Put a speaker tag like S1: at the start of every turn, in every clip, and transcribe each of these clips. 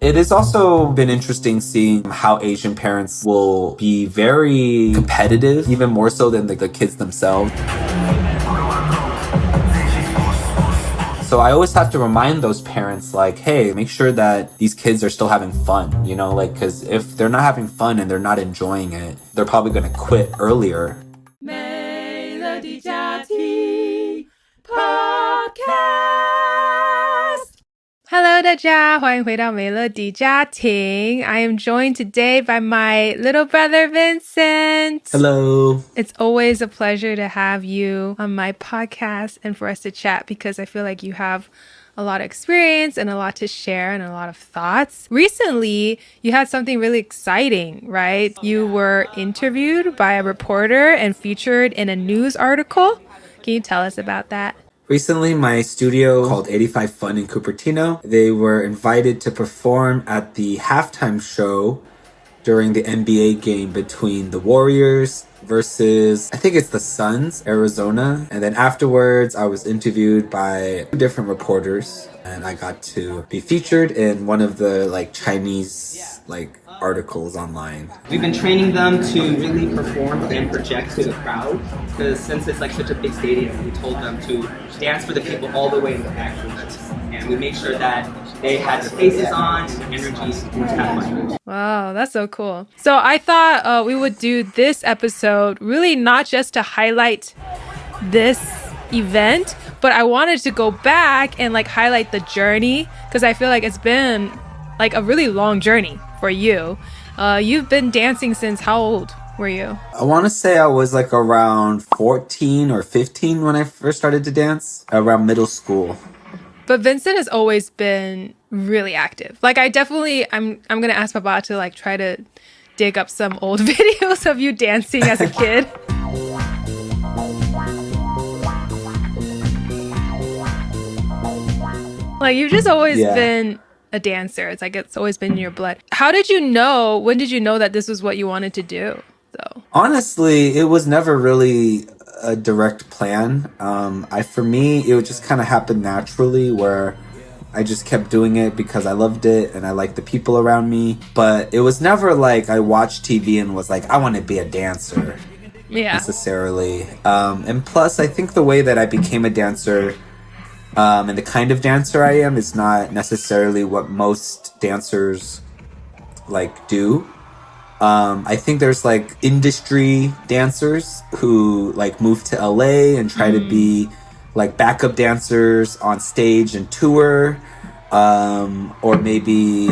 S1: It has also been interesting seeing how Asian parents will be very competitive, even more so than the kids themselves. So I always have to remind those parents, like, hey, make sure that these kids are still having fun, you know, like, because if they're not having fun and they're not enjoying it, they're probably going to quit earlier.
S2: Melody Podcast. Hello, 大家，欢迎回到美乐迪家庭。I am joined today by my little brother Vincent.
S1: Hello.
S2: It's always a pleasure to have you on my podcast and for us to chat because I feel like you have a lot of experience and a lot to share and a lot of thoughts. Recently, you had something really exciting, right? You were interviewed by a reporter and featured in a news article. Can you tell us about that?
S1: Recently, my studio called 85 Fun in Cupertino, they were invited to perform at the halftime show during the NBA game between the Warriors versus, I think it's the Suns, Arizona. And then afterwards, I was interviewed by 2 different reporters and I got to be featured in one of the Chinese articles online.
S3: We've been training them to really perform and project to the crowd because since it's such a big stadium, we told them to dance for the people all the way in the back. And we made sure that they had their faces on, energy, and have fun.
S2: Wow, that's so cool. So I thought we would do this episode really not just to highlight this event, but I wanted to go back and highlight the journey because I feel like it's been a really long journey for you. You've been dancing since how old were you?
S1: I want to say I was around 14 or 15 when I first started to dance, around middle school.
S2: But Vincent has always been really active. I'm gonna ask Papa to try to dig up some old videos of you dancing as a kid. You've just always been a dancer. It's always been in your blood. When did you know that this was what you wanted to do, though?
S1: Honestly, it was never really a direct plan. For me, it would just kind of happen naturally where I just kept doing it because I loved it and I liked the people around me. But it was never I watched TV and was I want to be a dancer necessarily. And plus, I think the way that I became a dancer and the kind of dancer I am is not necessarily what most dancers do. I think there's industry dancers who move to LA and try to be backup dancers on stage and tour, or maybe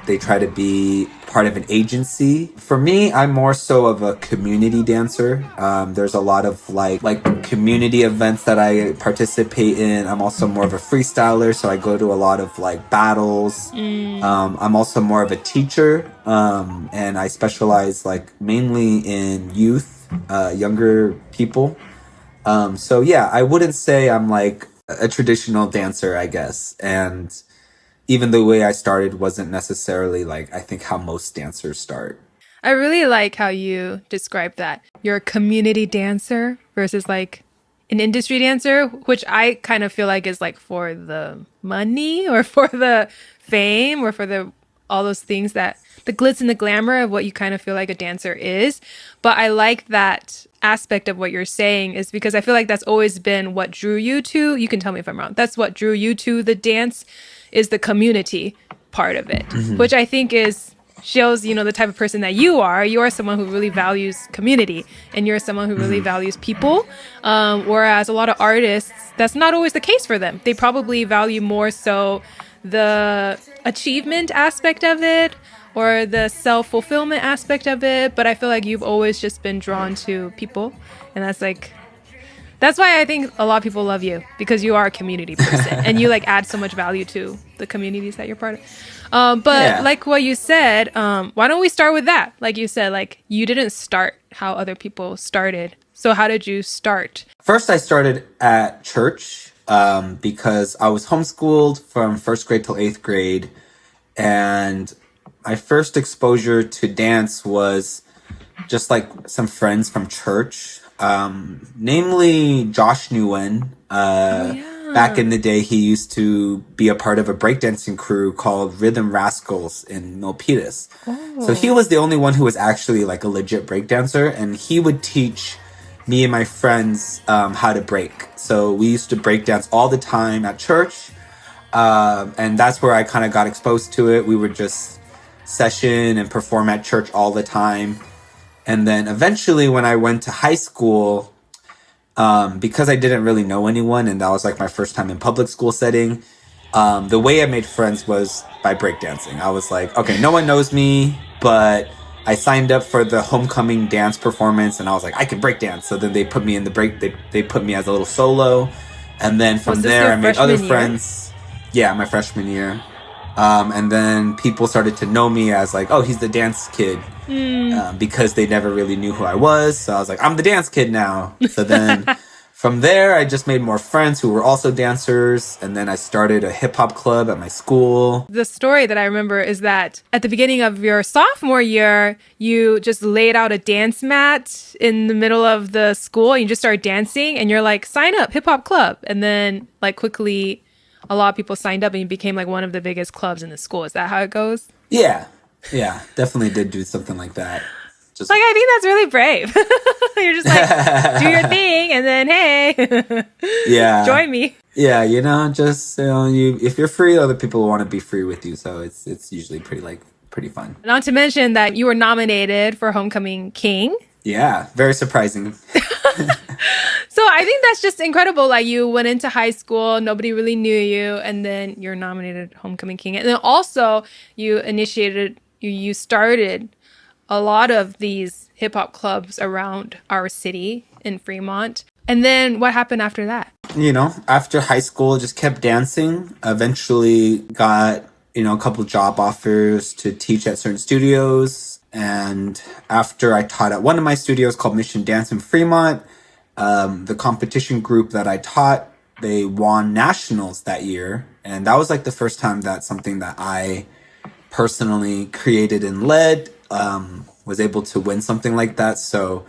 S1: they try to be part of an agency. For me, I'm more so of a community dancer. There's a lot of community events that I participate in. I'm also more of a freestyler, so I go to a lot of battles. I'm also more of a teacher, and I specialize mainly in youth, younger people. So yeah, I wouldn't say I'm a traditional dancer, I guess. And even the way I started wasn't necessarily I think how most dancers start.
S2: I really like how you describe that. You're a community dancer versus an industry dancer, which I kind of feel is for the money or for the fame or for all those things that the glitz and the glamour of what you kind of feel like a dancer is. But I like that aspect of what you're saying is because I feel that's always been what drew you to. You can tell me if I'm wrong. That's what drew you to the dance is the community part of it, which I think shows, the type of person that you are. You are someone who really values community and you're someone who really values people. Whereas a lot of artists, that's not always the case for them. They probably value more so the achievement aspect of it or the self-fulfillment aspect of it. But I feel you've always just been drawn to people. And that's why I think a lot of people love you because you are a community person and you add so much value to the communities that you're part of. But what you said, why don't we start with that? You said, you didn't start how other people started. So how did you start?
S1: First, I started at church because I was homeschooled from 1st grade till 8th grade. And my first exposure to dance was just some friends from church. Namely Josh Nguyen, back in the day, he used to be a part of a breakdancing crew called Rhythm Rascals in Milpitas. So he was the only one who was actually like a legit breakdancer, and he would teach me and my friends how to break. So we used to breakdance all the time at church, and that's where I kind of got exposed to it. We would just session and perform at church all the time. And then eventually when I went to high school, because I didn't really know anyone and that was like my first time in public school setting, the way I made friends was by breakdancing. I was like, okay, no one knows me, but I signed up for the homecoming dance performance and I was like, I can breakdance. So then they put me in the they put me as a little solo. And then from there I made other friends. Yeah, my freshman year. And then people started to know me as like, oh, he's the dance kid. Because they never really knew who I was. So I was like, I'm the dance kid now. So then from there, I just made more friends who were also dancers. And then I started a hip hop club at my school.
S2: The story that I remember is that at the beginning of your sophomore year, you just laid out a dance mat in the middle of the school and you just started dancing and you're like, sign up, hip hop club. And then like quickly, a lot of people signed up and you became like one of the biggest clubs in the school. Is that how it goes?
S1: Yeah, definitely did do something like that. Just
S2: like, I think that's really brave. You're just like, do your thing and then, hey,
S1: yeah,
S2: join me.
S1: Yeah, just, if you're free, other people want to be free with you. So it's usually pretty fun.
S2: Not to mention that you were nominated for Homecoming King.
S1: Yeah, very surprising.
S2: So I think that's just incredible. Like you went into high school, nobody really knew you, and then you're nominated Homecoming King. And then also you started a lot of these hip hop clubs around our city in Fremont. And then what happened after that?
S1: After high school, just kept dancing. Eventually got, a couple job offers to teach at certain studios. And after I taught at one of my studios called Mission Dance in Fremont, the competition group that I taught, they won nationals that year. And that was like the first time that something that I personally created and led was able to win something like that. So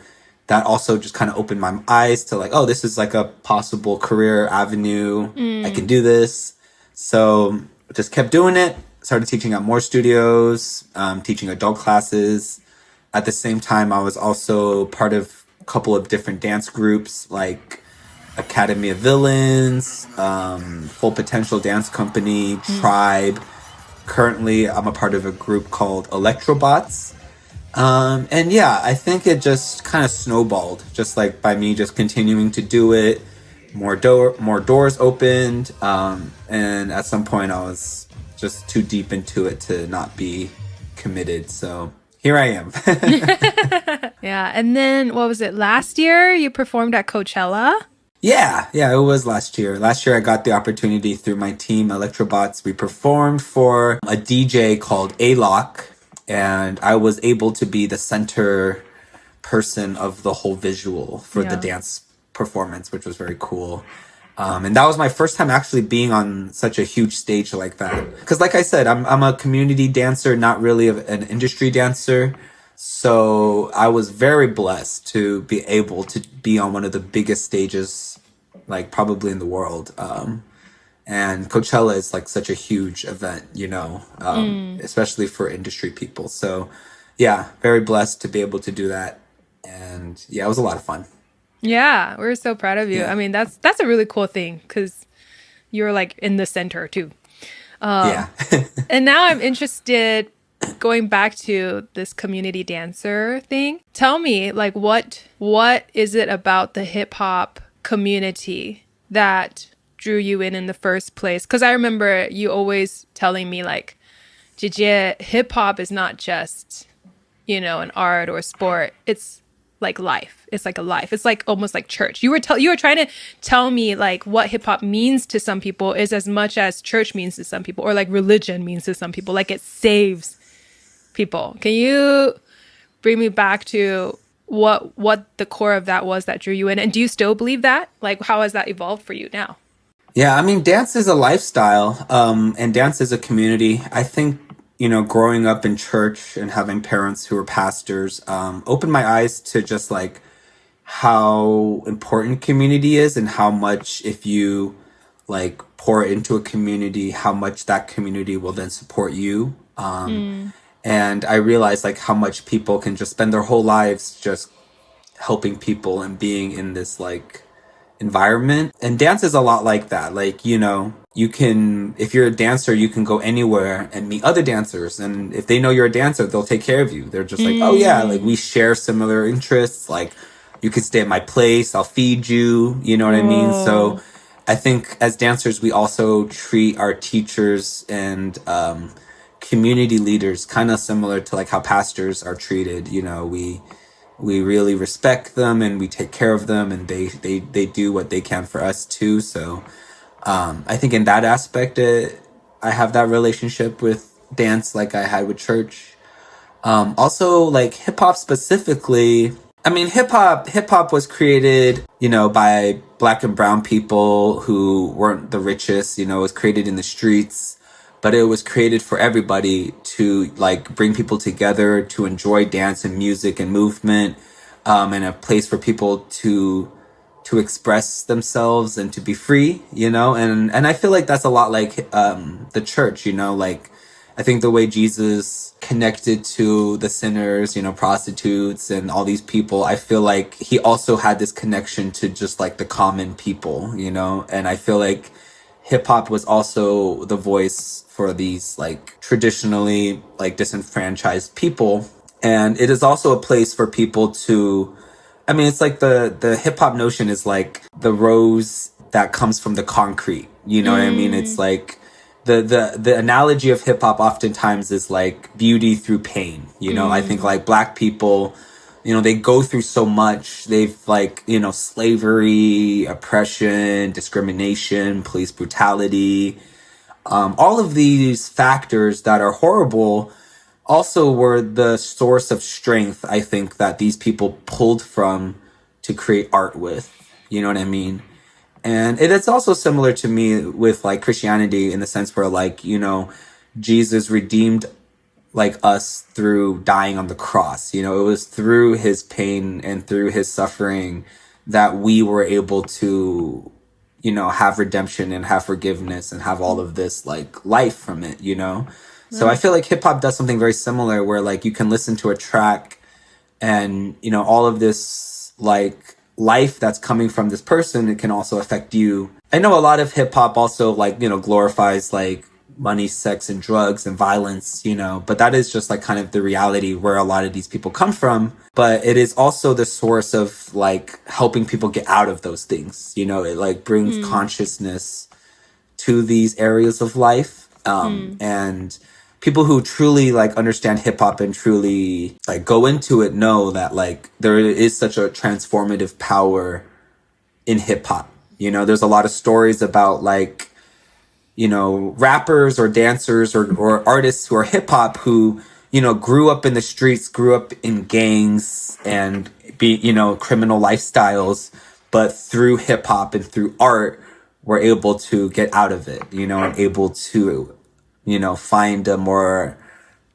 S1: that also just kind of opened my eyes to like, oh, this is like a possible career avenue. I can do this. So just kept doing it. Started teaching at more studios, teaching adult classes. At the same time, I was also part of a couple of different dance groups like Academy of Villains, Full Potential Dance Company, Tribe. Currently, I'm a part of a group called Electrobots. And yeah, I think it just kind of snowballed, just like by me just continuing to do it. More doors opened. And at some point I was just too deep into it to not be committed. So here I am.
S2: Yeah. And then what was it? Last year you performed at Coachella?
S1: Yeah, it was last year. Last year I got the opportunity through my team, Electrobots. We performed for a DJ called A-Lock, and I was able to be the center person of the whole visual for the dance performance, which was very cool. And that was my first time actually being on such a huge stage like that. Because like I said, I'm a community dancer, not really an industry dancer. So I was very blessed to be able to be on one of the biggest stages, like probably in the world. And Coachella is like such a huge event, especially for industry people. So yeah, very blessed to be able to do that. And yeah, it was a lot of fun.
S2: Yeah, we're so proud of you.
S1: Yeah.
S2: I mean, that's a really cool thing because you're like in the center too.
S1: Yeah.
S2: And now I'm interested, going back to this community dancer thing. Tell me, like, what is it about the hip hop community that drew you in the first place? Because I remember you always telling me, like, hip hop is not just, an art or sport. It's like life. It's like a life. It's like almost like church. You were trying to tell me like what hip hop means to some people is as much as church means to some people, or like religion means to some people. Like it saves people. Can you bring me back to what the core of that was that drew you in? And do you still believe that? Like how has that evolved for you now?
S1: Yeah, I mean, dance is a lifestyle, and dance is a community. I think, growing up in church and having parents who were pastors, opened my eyes to just like how important community is and how much if you like pour into a community, how much that community will then support you.
S2: Mm.
S1: And I realized like how much people can just spend their whole lives just helping people and being in this like environment. And dance is a lot like that. Like, you know, you can, if you're a dancer, you can go anywhere and meet other dancers. And if they know you're a dancer, they'll take care of you. They're just like, oh yeah, like
S2: Mm.
S1: we share similar interests. Like you could stay at my place, I'll feed you. You know what I mean? So
S2: Oh.
S1: I think as dancers, we also treat our teachers and community leaders kind of similar to like how pastors are treated. You know, we really respect them and we take care of them, and they do what they can for us too. So I think in that aspect, I have that relationship with dance like I had with church. Also, like hip hop specifically. I mean, hip hop was created, you know, by black and brown people who weren't the richest. You know, it was created in the streets, but it was created for everybody to like bring people together to enjoy dance and music and movement, and a place for people to express themselves and to be free. You know, and I feel like that's a lot like the church. You know, like I think the way Jesus connected to the sinners, you know, prostitutes and all these people, I feel like he also had this connection to just like the common people, you know? And I feel like hip hop was also the voice for these like traditionally like disenfranchised people. And it is also a place for people to, I mean, it's like the hip hop notion is like the rose that comes from the concrete. You know what I mean? It's
S2: Mm.
S1: like the analogy of hip hop oftentimes is like beauty through pain. You know, I think
S2: Mm.
S1: like black people, you know, they go through so much. They've like, you know, slavery, oppression, discrimination, police brutality, all of these factors that are horrible also were the source of strength, I think, that these people pulled from to create art with. You know what I mean? And it's also similar to me with like Christianity in the sense where like, you know, Jesus redeemed like us through dying on the cross. You know, it was through his pain and through his suffering that we were able to, you know, have redemption and have forgiveness and have all of this like life from it, you know? So I
S2: Right.
S1: feel like hip hop does something very similar where like you can listen to a track and, you know, all of this like life that's coming from this person, it can also affect you. I know a lot of hip hop also like, you know, glorifies like money, sex, and drugs and violence, you know, but that is just like kind of the reality where a lot of these people come from. But it is also the source of like helping people get out of those things. You know, it like brings
S2: Mm.
S1: consciousness to these areas of life.
S2: Mm.
S1: And people who truly like understand hip hop and truly like go into it know that like there is such a transformative power in hip hop. You know, there's a lot of stories about like, you know, rappers or dancers or artists who are hip hop who, you know, grew up in the streets, grew up in gangs and be, you know, criminal lifestyles, but through hip hop and through art were able to get out of it, you know, and able to, you know, find a more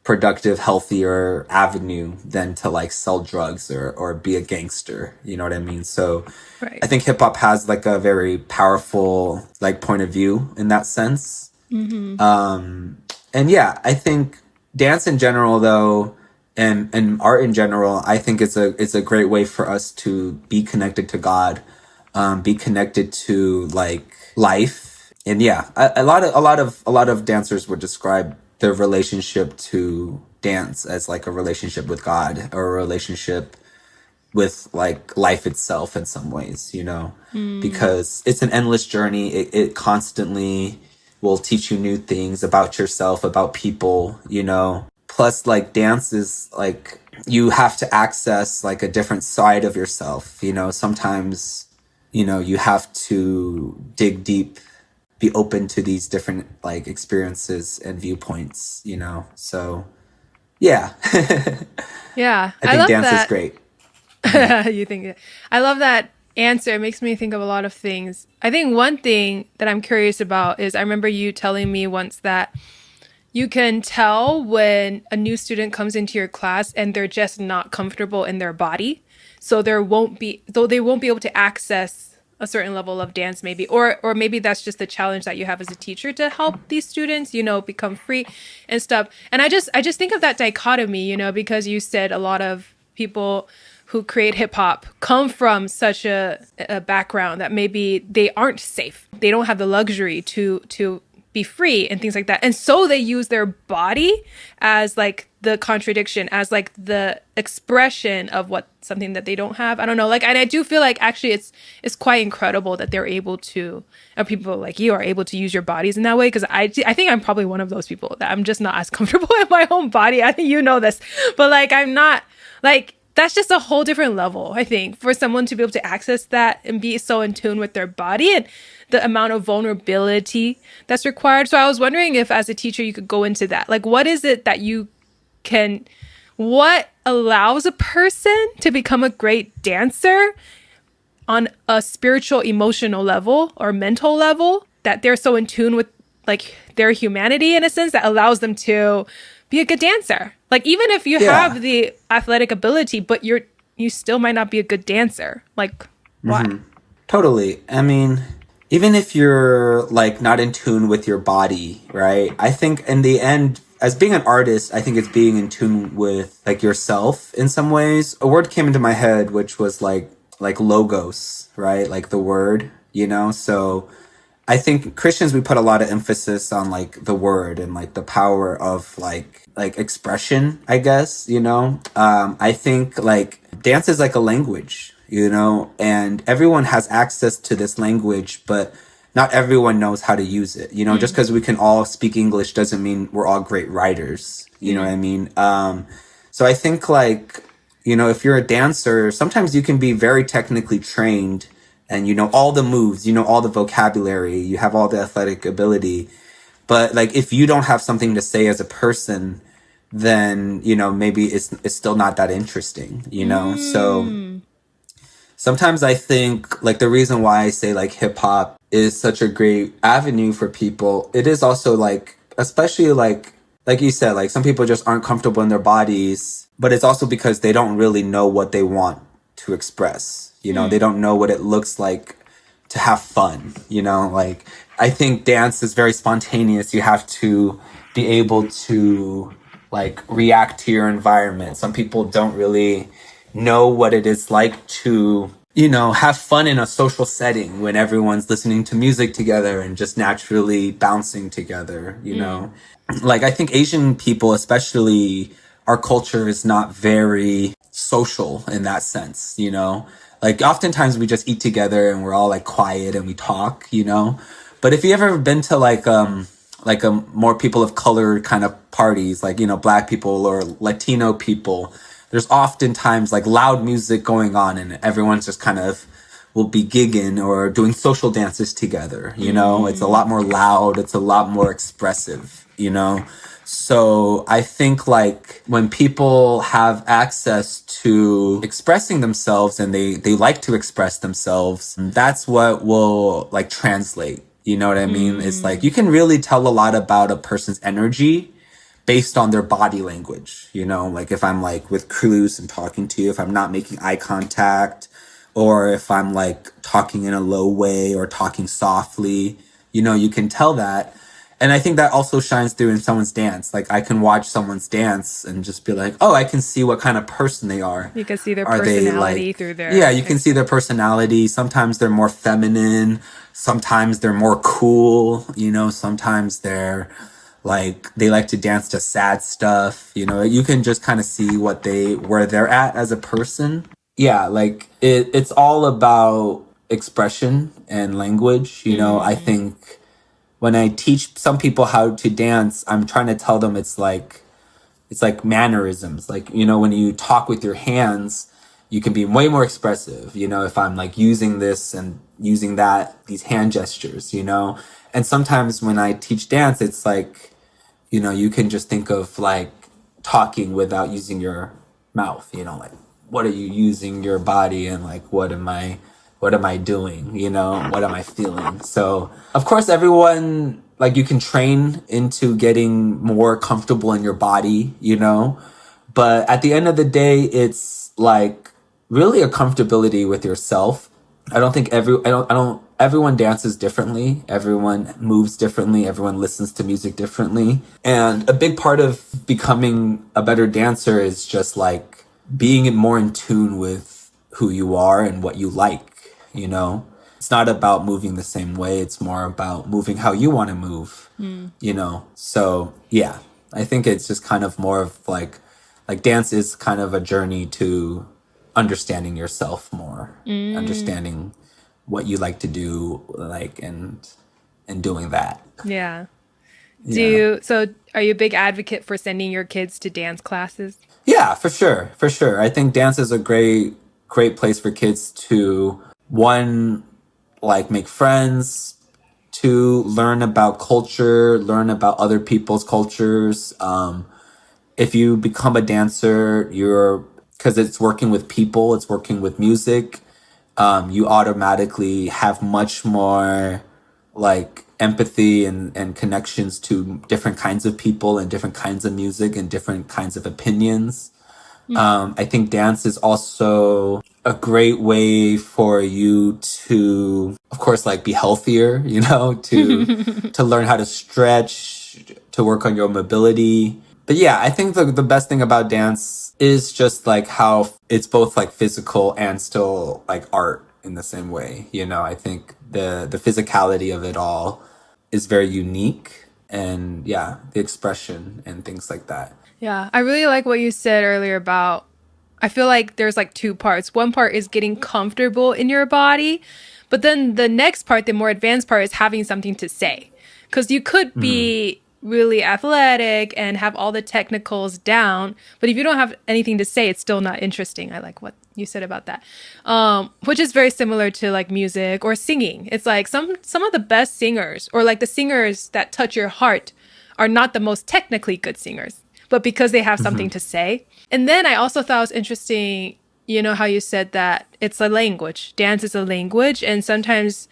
S1: productive, healthier avenue than to like sell drugs or be a gangster. You know what I mean? So I
S2: Right.
S1: think hip hop has like a very powerful like point of view in that sense.
S2: Mm-hmm.
S1: And yeah, I think dance in general though and art in general, I think it's a great way for us to be connected to God, be connected to like life. And yeah, a lot of dancers would describe their relationship to dance as like a relationship with God or a relationship with like life itself in some ways, you know,
S2: Mm.
S1: because it's an endless journey. It constantly will teach you new things about yourself, about people, you know. Plus, like, dance is like you have to access like a different side of yourself, you know. Sometimes, you know, you have to dig deep, be open to these different like experiences and viewpoints, you know. So, yeah,
S2: Yeah,
S1: I
S2: I
S1: think
S2: love
S1: dance is
S2: that.
S1: great.
S2: You think it. I love that answer. It makes me think of a lot of things. I think one thing that I'm curious about is I remember you telling me once that you can tell when a new student comes into your class and they're just not comfortable in their body. So there won't be though they won't be able to access a certain level of dance maybe, or maybe that's just the challenge that you have as a teacher to help these students, become free and stuff. And I just think of that dichotomy, because you said a lot of people who create hip hop come from such a background that maybe they aren't safe. They don't have the luxury to be free and things like that. And so they use their body as like the contradiction, as like the expression of what something that they don't have. I don't know. Like, and I do feel like actually it's quite incredible that they're able to, or people like you are able to use your bodies in that way. Cause I think I'm probably one of those people that I'm just not as comfortable in my own body. I think you know this, but like, I'm not like, that's just a whole different level, I think, for someone to be able to access that and be so in tune with their body and the amount of vulnerability that's required. So I was wondering if as a teacher, you could go into that. Like, what is it that what allows a person to become a great dancer on a spiritual, emotional level or mental level, that they're so in tune with like their humanity in a sense that allows them to be a good dancer? Like, even if you have the athletic ability, but you still might not be a good dancer. Like, why?
S1: Totally. I mean, even if you're like not in tune with your body, right? I think in the end, as being an artist, I think it's being in tune with like yourself in some ways. A word came into my head, which was like logos, right? Like the word, So I think Christians, we put a lot of emphasis on like the word and like the power of like expression, I guess, I think like dance is like a language, and everyone has access to this language, but not everyone knows how to use it. Just because we can all speak English doesn't mean we're all great writers. You know what I mean? So I think like, if you're a dancer, sometimes you can be very technically trained and you know all the moves, all the vocabulary, you have all the athletic ability. But like, if you don't have something to say as a person, then, maybe it's still not that interesting, So sometimes I think like the reason why I say like hip hop is such a great avenue for people, it is also like, especially like you said, like some people just aren't comfortable in their bodies, but it's also because they don't really know what they want to express. They don't know what it looks like to have fun, like I think dance is very spontaneous. You have to be able to like react to your environment. Some people don't really know what it is like to, have fun in a social setting when everyone's listening to music together and just naturally bouncing together, Like I think Asian people, especially, our culture is not very social in that sense, Like oftentimes we just eat together and we're all like quiet and we talk, But if you ever been to like a more people of color kind of parties, like, Black people or Latino people, there's oftentimes like loud music going on and everyone's just kind of will be gigging or doing social dances together, It's a lot more loud, it's a lot more expressive, So I think like when people have access to expressing themselves and they like to express themselves, that's what will like translate. You know what I mean? It's like you can really tell a lot about a person's energy based on their body language. Like if I'm like with Cruz and talking to you, if I'm not making eye contact, or if I'm like talking in a low way or talking softly, you can tell that. And I think that also shines through in someone's dance. Like I can watch someone's dance and just be like, oh, I can see what kind of person they are.
S2: You can see their personality through their...
S1: Yeah, you can see their personality. Sometimes they're more feminine. Sometimes they're more cool. Sometimes they're like, they like to dance to sad stuff. You can just kind of see where they're at as a person. Yeah, like it's all about expression and language. I think when I teach some people how to dance, I'm trying to tell them it's like mannerisms. Like, when you talk with your hands, you can be way more expressive, if I'm like using this and using that, these hand gestures, And sometimes when I teach dance, it's like, you can just think of like talking without using your mouth, like what are you using your body and like what am I doing? What am I feeling? So of course everyone, like you can train into getting more comfortable in your body, but at the end of the day, it's like really a comfortability with yourself I don't think everyone dances differently. Everyone moves differently. Everyone listens to music differently. And a big part of becoming a better dancer is just like being more in tune with who you are and what you like, you know? It's not about moving the same way. It's more about moving how you want to move, you know? So yeah, I think it's just kind of more of like dance is kind of a journey to understanding yourself more, understanding what you like to do, like and doing that.
S2: Yeah.
S1: Yeah.
S2: So are you a big advocate for sending your kids to dance classes?
S1: Yeah, for sure. For sure. I think dance is a great place for kids to one like make friends, to learn about culture, learn about other people's cultures. If you become a dancer, you're because it's working with people, it's working with music. You automatically have much more like empathy and connections to different kinds of people and different kinds of music and different kinds of opinions. I think dance is also a great way for you to, of course, like be healthier, you know, to learn how to stretch, to work on your mobility. But yeah, I think the best thing about dance is just like how it's both like physical and still like art in the same way. You know, I think the physicality of it all is very unique, and yeah, the expression and things like that.
S2: Yeah, I really like what you said earlier about I feel like there's like two parts. One part is getting comfortable in your body, but then the next part, the more advanced part, is having something to say. Because you could be really athletic and have all the technicals down, but if you don't have anything to say, it's still not interesting. I like what you said about that, which is very similar to like music or singing. It's like some of the best singers or like the singers that touch your heart are not the most technically good singers, but because they have something to say. And then I also thought it was interesting, you know, how you said that it's a language. Dance is a language, and sometimes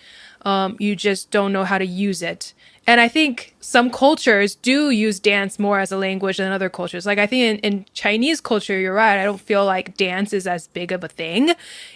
S2: you just don't know how to use it. And I think some cultures do use dance more as a language than other cultures. Like I think in Chinese culture, you're right. I don't feel like dance is as big of a thing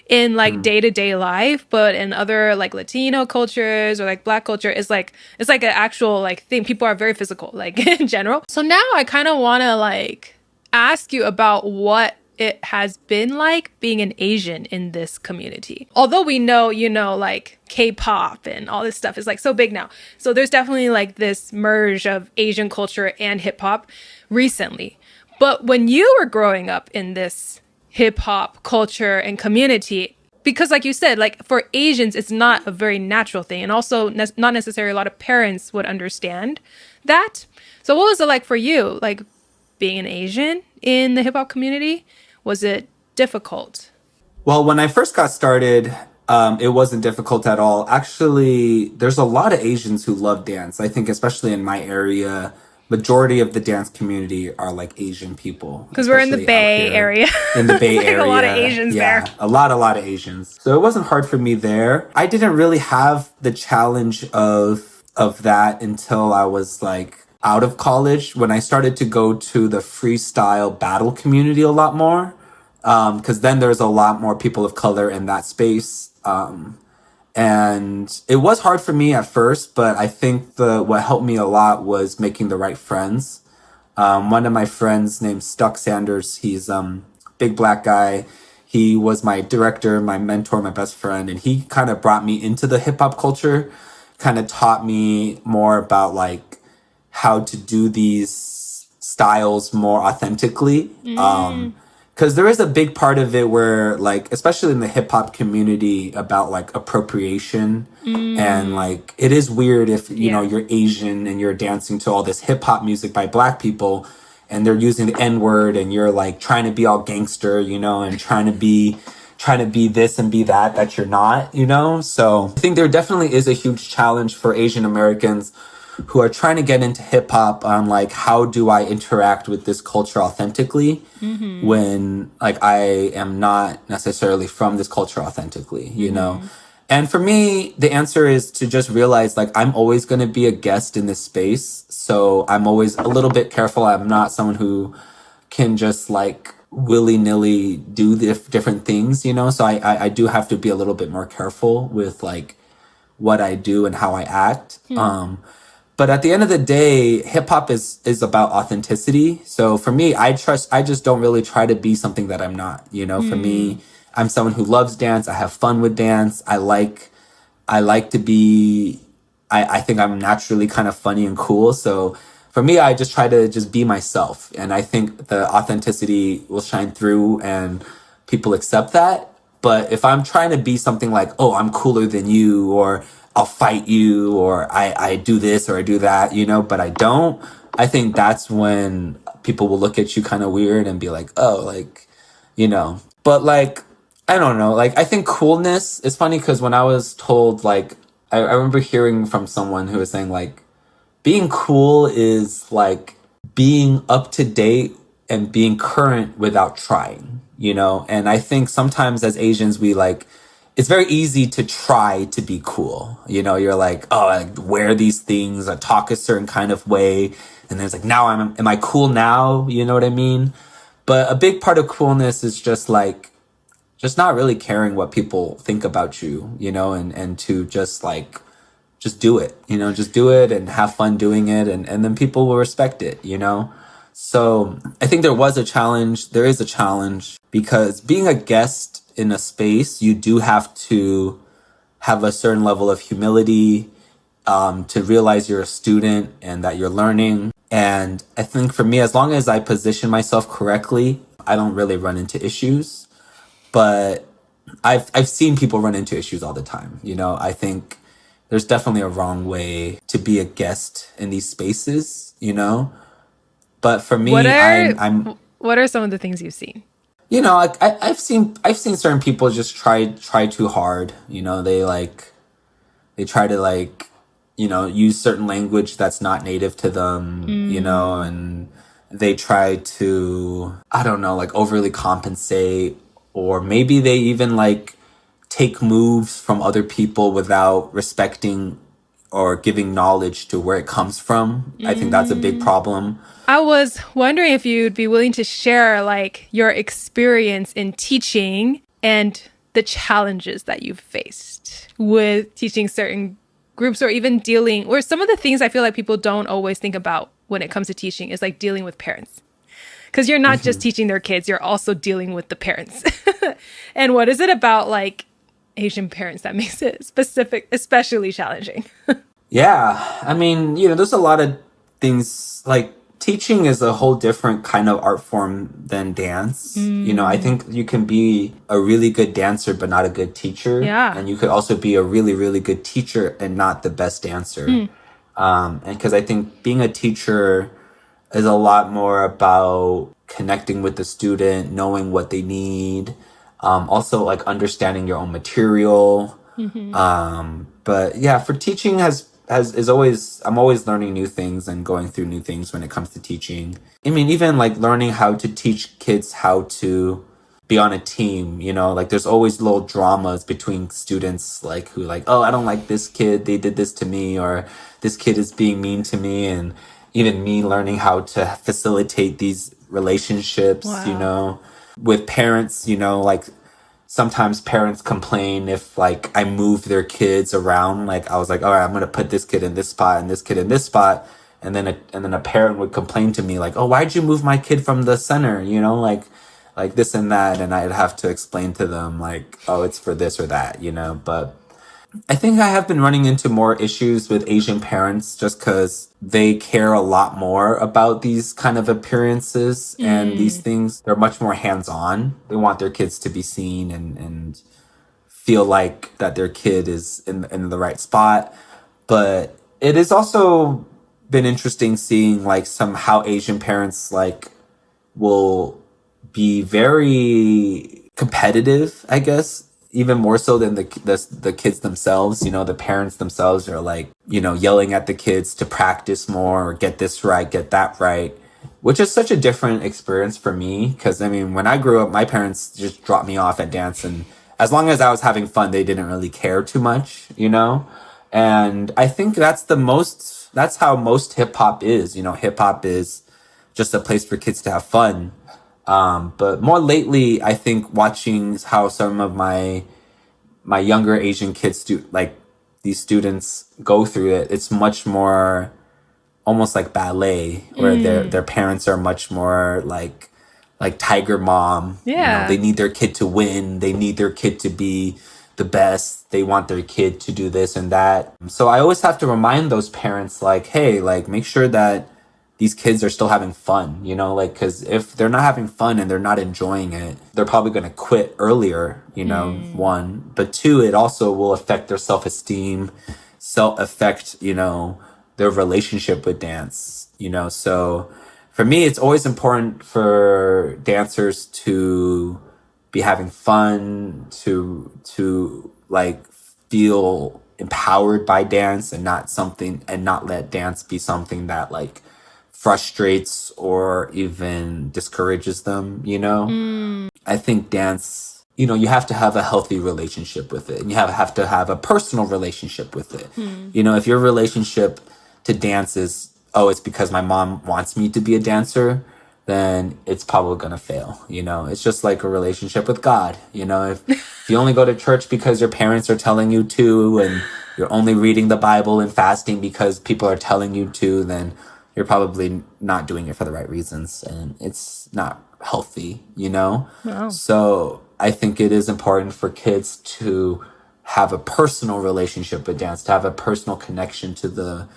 S2: in like day to day life, but in other like Latino cultures or like Black culture, it's like an actual like thing. People are very physical, like in general. So now I kind of want to like ask you about what it has been like being an Asian in this community. Although we know, you know, like K-pop and all this stuff is like so big now. So there's definitely like this merge of Asian culture and hip hop recently. But when you were growing up in this hip hop culture and community, because like you said, like for Asians, it's not a very natural thing. And also not necessarily a lot of parents would understand that. So what was it like for you? Like being an Asian in the hip hop community? Was it difficult?
S1: Well, when I first got started, it wasn't difficult at all. Actually, there's a lot of Asians who love dance. I think, especially in my area, majority of the dance community are like Asian people,
S2: Because we're in the
S1: especially out
S2: Bay
S1: here
S2: Area.
S1: in the Bay
S2: Like
S1: Area.
S2: a lot of Asians
S1: Yeah,
S2: there.
S1: a lot of Asians. So it wasn't hard for me there. I didn't really have the challenge of that until I was like out of college when I started to go to the freestyle battle community a lot more. Because then there's a lot more people of color in that space. And it was hard for me at first, but I think the what helped me a lot was making the right friends. One of my friends named Stuck Sanders, he's big black guy. He was my director, my mentor, my best friend, and he kind of brought me into the hip hop culture, kind of taught me more about like how to do these styles more authentically. Because there is a big part of it where like especially in the hip hop community about like appropriation, and like it is weird if you know
S2: Yeah.
S1: you're Asian and you're dancing to all this hip hop music by black people and they're using the N word and you're like trying to be all gangster, you know, and trying to be this and be that you're not, you know. So I think there definitely is a huge challenge for Asian Americans who are trying to get into hip hop on like how do I interact with this culture authentically when like I am not necessarily from this culture authentically, you know. And for me, the answer is to just realize like I'm always going to be a guest in this space. So I'm always a little bit careful. I'm not someone who can just like willy-nilly do different things, you know? So I do have to be a little bit more careful with like what I do and how I act. But at the end of the day, hip hop is about authenticity. So for me, I just don't really try to be something that I'm not. You know, for me, I'm someone who loves dance. I have fun with dance. I like to be, I think I'm naturally kind of funny and cool. So for me, I just try to just be myself. And I think the authenticity will shine through and people accept that. But if I'm trying to be something like, oh, I'm cooler than you, or I'll fight you, or I do this or I do that, you know, but I don't, I think that's when people will look at you kind of weird and be like, oh, like, you know, but like, I don't know. Like, I think coolness is funny because when I was told, like, I remember hearing from someone who was saying, like, being cool is like being up to date and being current without trying, you know? And I think sometimes as Asians, we like, it's very easy to try to be cool. You know, you're like, oh, I wear these things, I talk a certain kind of way. And then it's like, now am I cool now? You know what I mean? But a big part of coolness is just like, just not really caring what people think about you, you know, and to just like, just do it, you know, just do it and have fun doing it. And then people will respect it, you know? So I think there was a challenge. There is a challenge because being a guest in a space, you do have to have a certain level of humility, to realize you're a student and that you're learning. And I think for me, as long as I position myself correctly, I don't really run into issues. But I've seen people run into issues all the time. You know, I think there's definitely a wrong way to be a guest in these spaces, you know? But for
S2: What
S1: me,
S2: are
S1: I'm
S2: what are some of the things you've seen?
S1: you know, like I've seen certain people just try too hard. You know, they try to like, you know, use certain language that's not native to them, you know, and they try to, I don't know, like overly compensate, or maybe they even like take moves from other people without respecting or giving knowledge to where it comes from. I think that's a big problem.
S2: I was wondering if you'd be willing to share like your experience in teaching and the challenges that you've faced with teaching certain groups, or even dealing, or some of the things I feel like people don't always think about when it comes to teaching is like dealing with parents. Because you're not just teaching their kids, you're also dealing with the parents. And what is it about like Asian parents that makes it especially challenging?
S1: Yeah, I mean, you know, there's a lot of things like teaching is a whole different kind of art form than dance. You know, I think you can be a really good dancer but not a good teacher.
S2: Yeah.
S1: And you could also be a really, really good teacher and not the best dancer. And because I think being a teacher is a lot more about connecting with the student, knowing what they need, also like understanding your own material. But yeah, for teaching is always, I'm always learning new things and going through new things when it comes to teaching. I mean, even like learning how to teach kids how to be on a team, you know, like there's always little dramas between students, like who like, oh, I don't like this kid, they did this to me, or this kid is being mean to me. And even me learning how to facilitate these relationships, you
S2: Wow.
S1: know, with parents, you know, like sometimes parents complain if like I move their kids around. Like I was like, all right, I'm gonna put this kid in this spot and this kid in this spot, and then a parent would complain to me like, oh, why'd you move my kid from the center? You know, like this and that, and I'd have to explain to them like, oh, it's for this or that, you know. But I think I have been running into more issues with Asian parents just because they care a lot more about these kind of appearances and these things. They're much more hands-on. They want their kids to be seen and feel like that their kid is in the right spot. But it has also been interesting seeing like some how Asian parents like will be very competitive, I guess, even more so than the kids themselves. You know, the parents themselves are like, you know, yelling at the kids to practice more or get this right, get that right, which is such a different experience for me. Because I mean, when I grew up, my parents just dropped me off at dance, and as long as I was having fun, they didn't really care too much, you know. And I think that's how most hip hop is. You know, hip hop is just a place for kids to have fun. But more lately, I think watching how some of my younger Asian kids do, like these students go through it, it's much more almost like ballet, where their parents are much more like Tiger Mom. You know,
S2: Yeah.
S1: they need their kid to win. They need their kid to be the best. They want their kid to do this and that. So I always have to remind those parents, like, hey, like, make sure that these kids are still having fun, you know, like, because if they're not having fun and they're not enjoying it, they're probably going to quit earlier, you know, one. But two, it also will affect their self-esteem, affect, you know, their relationship with dance, you know. So for me, it's always important for dancers to be having fun, to like feel empowered by dance, and not let dance be something that like frustrates or even discourages them, you know? I think dance, you know, you have to have a healthy relationship with it, and you have to have a personal relationship with it. You know, if your relationship to dance is, oh, it's because my mom wants me to be a dancer, then it's probably going to fail. You know, it's just like a relationship with God. You know, if you only go to church because your parents are telling you to, and you're only reading the Bible and fasting because people are telling you to, then you're probably not doing it for the right reasons, and it's not healthy, you know?
S2: Wow.
S1: So I think it is important for kids to have a personal relationship with dance, to have a personal connection to the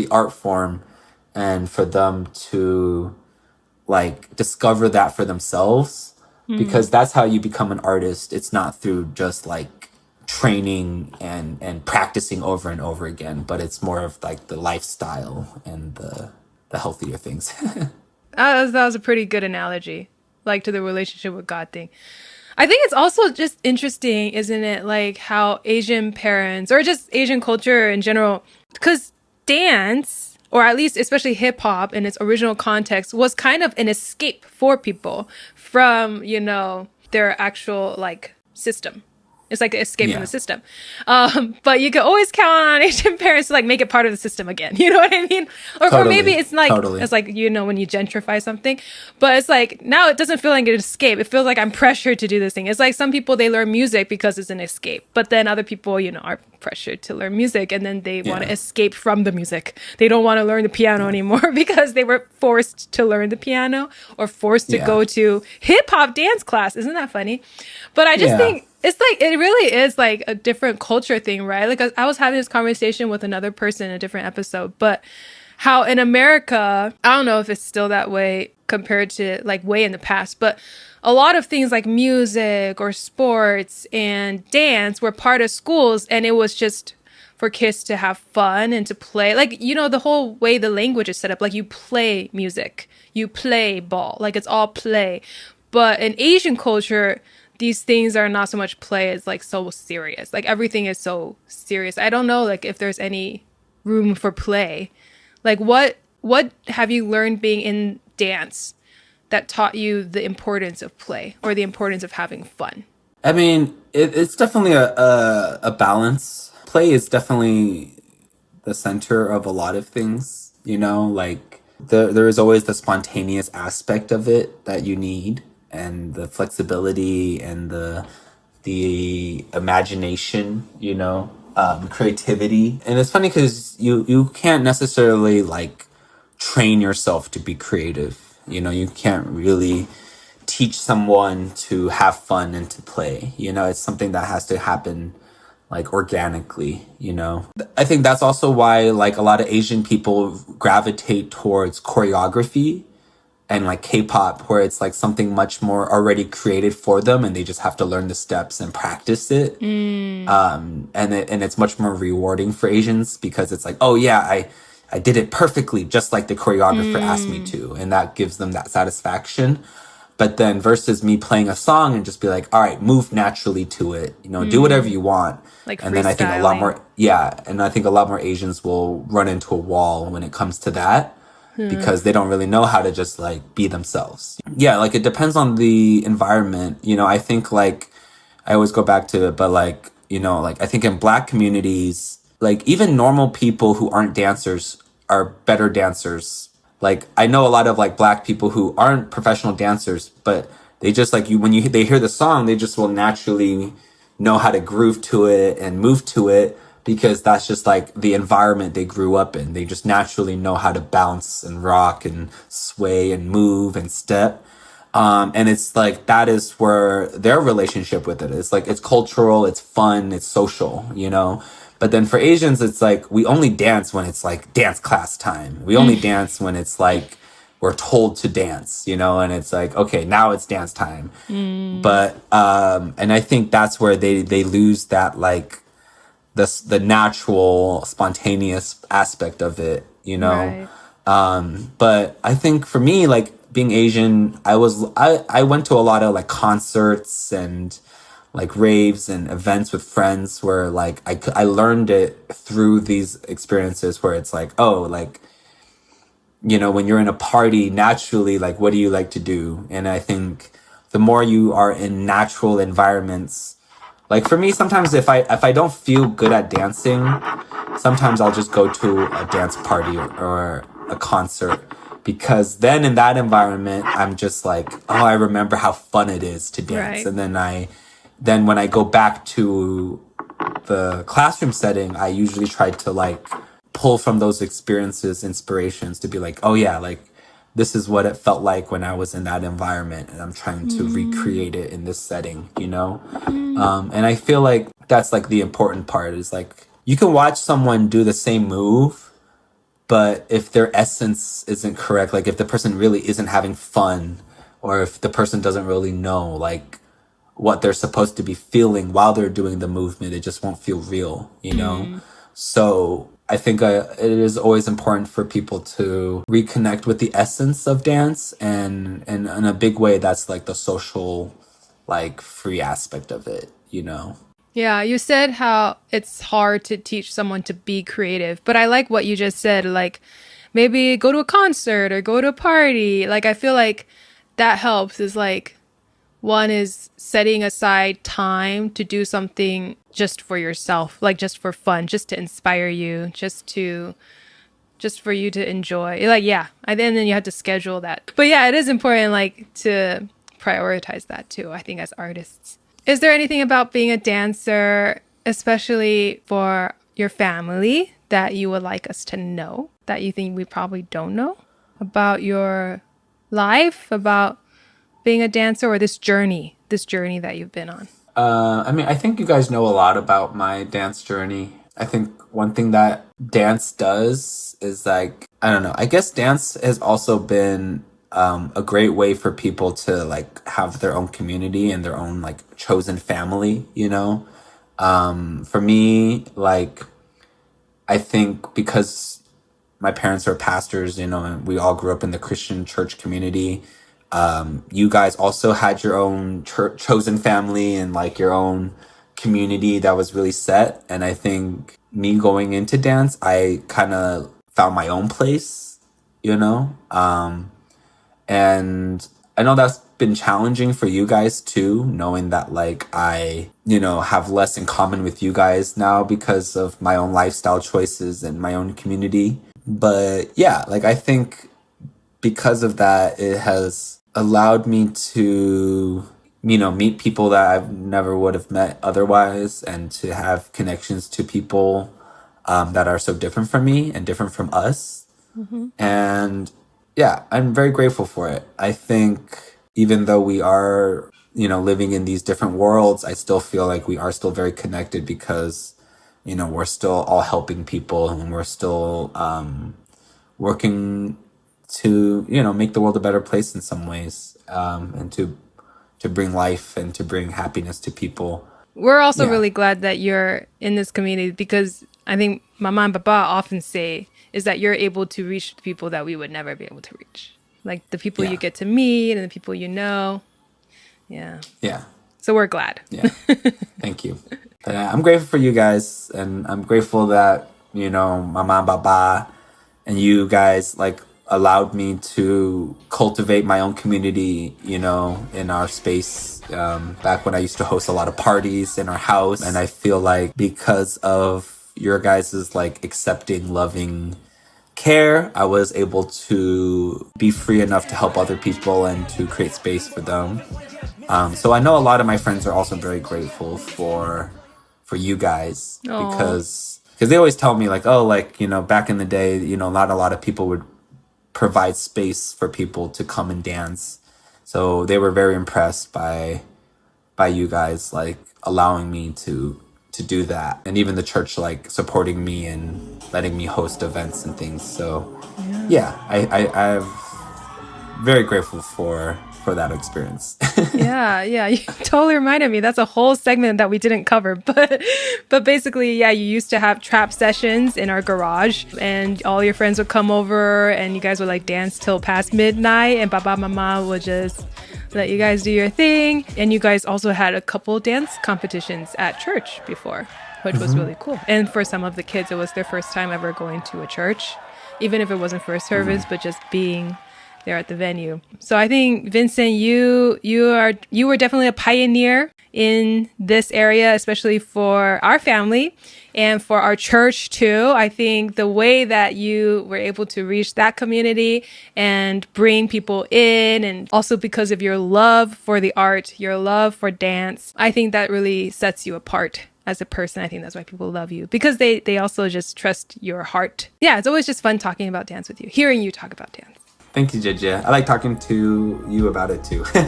S1: art form, and for them to like discover that for themselves, because that's how you become an artist. It's not through just like training and practicing over and over again, but it's more of like the lifestyle and the healthier things.
S2: That was a pretty good analogy, like to the relationship with God thing. I think it's also just interesting, isn't it? Like how Asian parents, or just Asian culture in general, because dance, or at least especially hip hop in its original context, was kind of an escape for people from, you know, their actual like system. It's like an escape from
S1: Yeah,
S2: the system. But you can always count on Asian parents to like make it part of the system again. You know what I mean? Or maybe
S1: totally,
S2: it's
S1: totally.
S2: like, you know, when you gentrify something, but it's like now it doesn't feel like an escape. It feels like I'm pressured to do this thing. It's like some people, they learn music because it's an escape, but then other people, you know, are pressured to learn music, and then they want to
S1: Yeah,
S2: escape from the music. They don't want to learn the piano anymore because they were forced to learn the piano or forced to
S1: yeah,
S2: go to hip hop dance class. Isn't that funny? But I just
S1: yeah.
S2: think it's like, it really is like a different culture thing, right? Like I was having this conversation with another person in a different episode, but how in America, I don't know if it's still that way compared to like way in the past, but a lot of things like music or sports and dance were part of schools, and it was just for kids to have fun and to play. Like, you know, the whole way the language is set up, like you play music, you play ball, like it's all play. But in Asian culture, these things are not so much play, it's like so serious. Like everything is so serious. I don't know like if there's any room for play. Like what have you learned being in dance that taught you the importance of play or the importance of having fun?
S1: I mean, it's definitely a balance. Play is definitely the center of a lot of things, you know, like there is always the spontaneous aspect of it that you need, and the flexibility and the imagination, you know, creativity. And it's funny because you can't necessarily like train yourself to be creative. You know, you can't really teach someone to have fun and to play. You know, it's something that has to happen like organically, you know. I think that's also why like a lot of Asian people gravitate towards choreography and like K-pop, where it's like something much more already created for them, and they just have to learn the steps and practice it. And it's much more rewarding for Asians, because it's like, oh yeah, I did it perfectly just like the choreographer asked me to, and that gives them that satisfaction. But then versus me playing a song and just be like, all right, move naturally to it, you know, do whatever you want.
S2: Like
S1: And then I think a lot
S2: freestyling.
S1: more, yeah, and I think a lot more Asians will run into a wall when it comes to that, because they don't really know how to just like be themselves. Yeah, like it depends on the environment. You know, I think like I always go back to it, but like, you know, like I think in Black communities, like even normal people who aren't dancers are better dancers Like I know a lot of like black people who aren't professional dancers, but they just like you when they hear the song, they just will naturally know how to groove to it and move to it because that's just like the environment they grew up in. They just naturally know how to bounce and rock and sway and move and step. And it's like that is where their relationship with it is. Like it's cultural, it's fun, it's social, you know. But then for Asians, it's like we only dance when it's like dance class time. We only dance when it's like we're told to dance, you know, and it's like, okay, now it's dance time. But and I think that's where they lose that like the natural spontaneous aspect of it, you know.
S2: Right.
S1: But I think for me, like being Asian, I went to a lot of like concerts and like raves and events with friends where like I learned it through these experiences where it's like, oh, like, you know, when you're in a party, naturally, like, what do you like to do? And I think the more you are in natural environments, like for me, sometimes if I don't feel good at dancing, sometimes I'll just go to a dance party or a concert because then in that environment, I'm just like, oh, I remember how fun it is to dance.
S2: Right.
S1: And then when I go back to the classroom setting, I usually try to like pull from those experiences inspirations to be like, oh yeah, like this is what it felt like when I was in that environment and I'm trying to recreate it in this setting, you know? And I feel like that's like the important part is like you can watch someone do the same move, but if their essence isn't correct, like if the person really isn't having fun or if the person doesn't really know like what they're supposed to be feeling while they're doing the movement, it just won't feel real, you know? So I think it is always important for people to reconnect with the essence of dance, and in a big way, that's like the social, like free aspect of it, you know.
S2: Yeah, you said how it's hard to teach someone to be creative, but I like what you just said, like maybe go to a concert or go to a party. Like I feel like that helps is like one is setting aside time to do something just for yourself, like just for fun, just to inspire you, just for you to enjoy. Like yeah, and then you have to schedule that. But yeah, it is important like to prioritize that too, I think as artists. Is there anything about being a dancer, especially for your family, that you would like us to know that you think we probably don't know about your life, about being a dancer, or this journey that you've been on?
S1: I mean, I think you guys know a lot about my dance journey. I think one thing that dance does is like, I don't know, I guess dance has also been a great way for people to like have their own community and their own like chosen family, you know? For me, like, I think because my parents are pastors, you know, and we all grew up in the Christian church community. You guys also had your own chosen family and like your own community that was really set. And I think me going into dance, I kind of found my own place, you know? And I know that's been challenging for you guys too, knowing that like I, you know, have less in common with you guys now because of my own lifestyle choices and my own community. But yeah, like I think because of that, it has allowed me to, you know, meet people that I never would have met otherwise and to have connections to people that are so different from me and different from us. And yeah, I'm very grateful for it. I think even though we are, you know, living in these different worlds, I still feel like we are still very connected because, you know, we're still all helping people and we're still working to, you know, make the world a better place in some ways, and to bring life and to bring happiness to people.
S2: We're also
S1: Yeah.
S2: really glad that you're in this community because I think Mama and Papa often say is that you're able to reach the people that we would never be able to reach. Like the people
S1: Yeah.
S2: you get to meet and the people you know. Yeah.
S1: Yeah.
S2: So we're glad.
S1: Yeah. Thank you. But I'm grateful for you guys, and I'm grateful that, you know, Mama and Baba and you guys like allowed me to cultivate my own community, you know, in our space. Back when I used to host a lot of parties in our house, and I feel like because of your guys' like accepting, loving care, I was able to be free enough to help other people and to create space for them. So I know a lot of my friends are also very grateful for you guys
S2: Aw.
S1: because they always tell me like, oh, like, you know, back in the day, you know, not a lot of people would provide space for people to come and dance. So they were very impressed by you guys like allowing me to do that, and even the church like supporting me and letting me host events and things. So yeah, I'm very grateful for that experience.
S2: Yeah, you totally reminded me. That's a whole segment that we didn't cover. But basically, yeah, you used to have trap sessions in our garage, and all your friends would come over, and you guys would like dance till past midnight, and Baba Mama would just let you guys do your thing. And you guys also had a couple dance competitions at church before, which was really cool. And for some of the kids, it was their first time ever going to a church, even if it wasn't for a service, but just being there at the venue. So I think, Vincent, you were definitely a pioneer in this area, especially for our family and for our church too. I think the way that you were able to reach that community and bring people in, and also because of your love for the art, your love for dance, I think that really sets you apart as a person. I think that's why people love you, because they also just trust your heart. Yeah, it's always just fun talking about dance with you, hearing you talk about dance.
S1: Thank you, Jia. I like talking to you about it too.
S2: All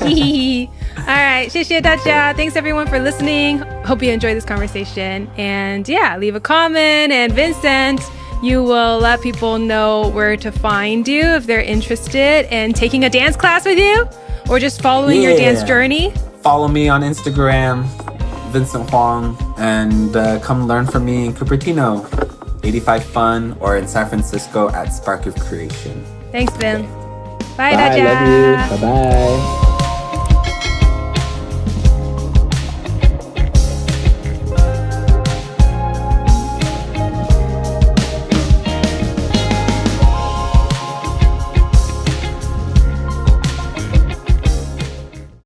S2: right, 谢谢大家. Thanks everyone for listening. Hope you enjoyed this conversation. And yeah, leave a comment. And Vincent, you will let people know where to find you if they're interested in taking a dance class with you or just following your dance journey.
S1: Follow me on Instagram, Vincent Hwang, and come learn from me in Cupertino, 85 Fun, or in San Francisco at Spark of Creation.
S2: Thanks, Vin. Bye,
S3: Bye,
S2: Daja.
S3: love you. Bye-bye.